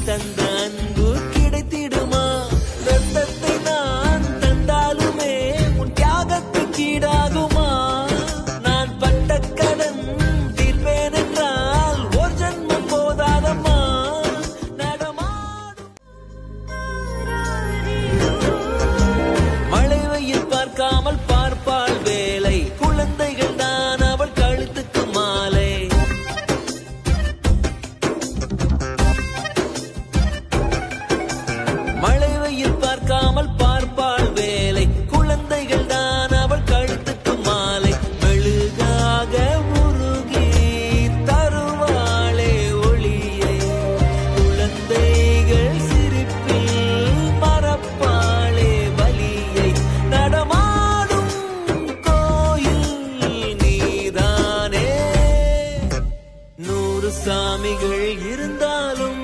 தந்த அன்பு கிடைத்திடுமா? ரத்தத்தை நான் தந்தாலுமே உன் தியாகத்துக்கு ஈடாகுமா? நான் பட்ட கடன் தீர்ப்பேன் என்றால் ஒரு ஜன்மம் போதாதம்மா. நடமாடும் மழை வெயில் பார்க்காமல் பார்ப்பாள் வேலை. குழந்தைகள் தான் அவள் கழுத்துக்கு மாலை. மழை வெயில் பார்க்காமல் பார்ப்பாள் வேலை. குழந்தைகள் தான் அவள் கழுத்துக்கு மாலை. மெழுகாக உருகி தருவாளே ஒளியை. குழந்தைகள் சிரிப்பில் மறப்பாளே வலியை. நடமாடும் கோயில் நீதானே. 100 சாமிகள் இருந்தாலும்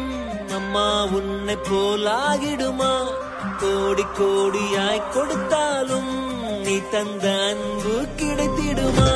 அம்மா உன்னை போலாகிடுமா? கோடி கோடியாய் கொடுத்தாலும் நீ தந்த அன்பு கிடைத்திடுமா?